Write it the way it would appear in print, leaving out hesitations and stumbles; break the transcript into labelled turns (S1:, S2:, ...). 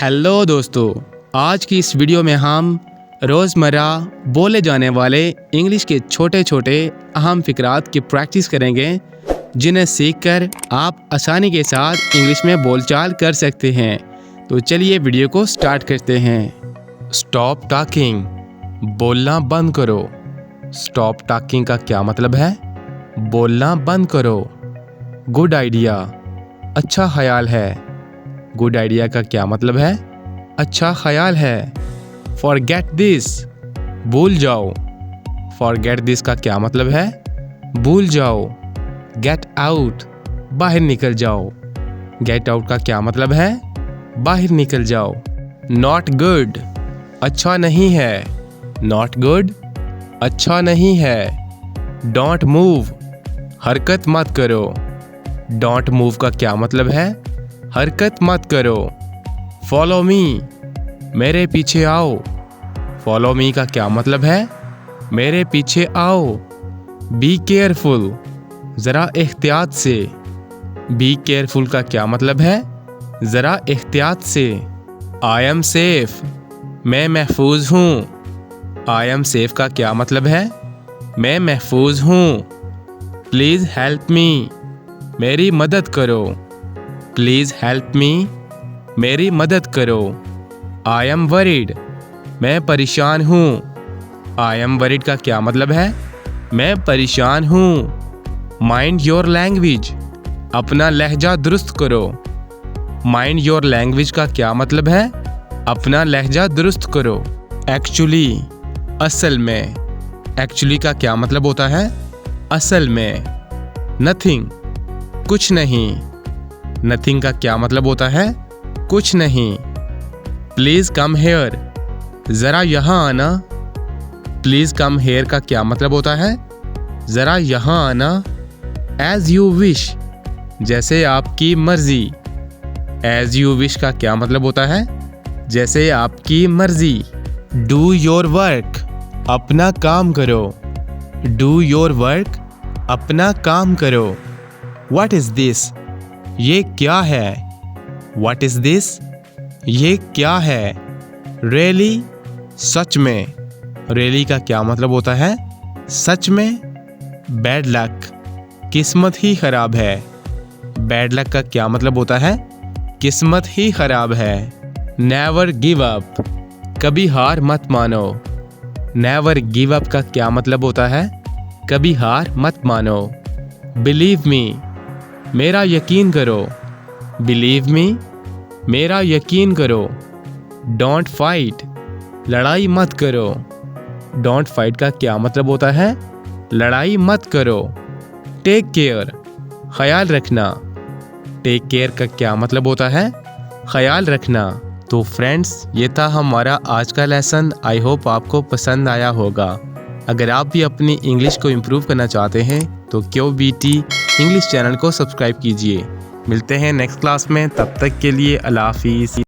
S1: Hello दोस्तों, आज की इस वीडियो में हम रोज़मर्रा बोले जाने वाले इंग्लिश के छोटे छोटे अहम फ़िक्रात की प्रैक्टिस करेंगे, जिन्हें सीखकर आप आसानी के साथ इंग्लिश में बोलचाल कर सकते हैं। तो चलिए वीडियो को स्टार्ट करते हैं। स्टॉप टॉकिंग, बोलना बंद करो। स्टॉप टॉकिंग का क्या मतलब है? बोलना बंद करो। गुड आइडिया, अच्छा ख्याल है। गुड आइडिया का क्या मतलब है? अच्छा ख्याल है। फॉरगेट दिस, भूल जाओ। फॉरगेट दिस का क्या मतलब है? भूल जाओ। गेट आउट, बाहर निकल जाओ। गेट आउट का क्या मतलब है? बाहर निकल जाओ। नॉट गुड, अच्छा नहीं है। नॉट गुड, अच्छा नहीं है। डोंट मूव, हरकत मत करो। डोंट मूव का क्या मतलब है? हरकत मत करो। फॉलो मी, मेरे पीछे आओ। फॉलो मी का क्या मतलब है? मेरे पीछे आओ। बी केयरफुल, ज़रा एहतियात से। बी केयरफुल का क्या मतलब है? ज़रा एहतियात से। आई एम सेफ, मैं महफूज हूँ। आई एम सेफ का क्या मतलब है? मैं महफूज हूँ। प्लीज़ हेल्प मी, मेरी मदद करो। प्लीज़ हेल्प मी, मेरी मदद करो। आई एम वरीड, मैं परेशान हूँ। आई एम वरीड का क्या मतलब है? मैं परेशान हूँ। माइंड योर लैंग्वेज, अपना लहजा दुरुस्त करो। माइंड योर लैंग्वेज का क्या मतलब है? अपना लहजा दुरुस्त करो। एक्चुअली, असल में। एक्चुअली का क्या मतलब होता है? असल में। नथिंग, कुछ नहीं। नथिंग का क्या मतलब होता है? कुछ नहीं। प्लीज़ कम हेयर, ज़रा यहाँ आना। प्लीज़ कम हेयर का क्या मतलब होता है? ज़रा यहाँ आना। एज़ यू विश, जैसे आपकी मर्ज़ी। एज़ यू विश का क्या मतलब होता है? जैसे आपकी मर्ज़ी। डू योर वर्क, अपना काम करो। डू योर वर्क, अपना काम करो। व्हाट इज़ दिस, ये क्या है? व्हाट इज़ दिस, ये क्या है? रियली, सच में। रियली का क्या मतलब होता है? सच में। बैड लक, किस्मत ही खराब है। बैड लक का क्या मतलब होता है? किस्मत ही खराब है। नेवर गिव अप, कभी हार मत मानो। नेवर गिव अप का क्या मतलब होता है? कभी हार मत मानो। बिलीव मी, मेरा यकीन करो। बिलीव मी, मेरा यकीन करो। डोंट फाइट, लड़ाई मत करो। डोंट फाइट का क्या मतलब होता है? लड़ाई मत करो। टेक केयर, ख्याल रखना। टेक केयर का क्या मतलब होता है? ख्याल रखना। तो फ्रेंड्स, ये था हमारा आज का लेसन। आई होप आपको पसंद आया होगा। अगर आप भी अपनी इंग्लिश को इम्प्रूव करना चाहते हैं तो QBT इंग्लिश चैनल को सब्सक्राइब कीजिए। मिलते हैं नेक्स्ट क्लास में, तब तक के लिए अल्लाह हाफिज़।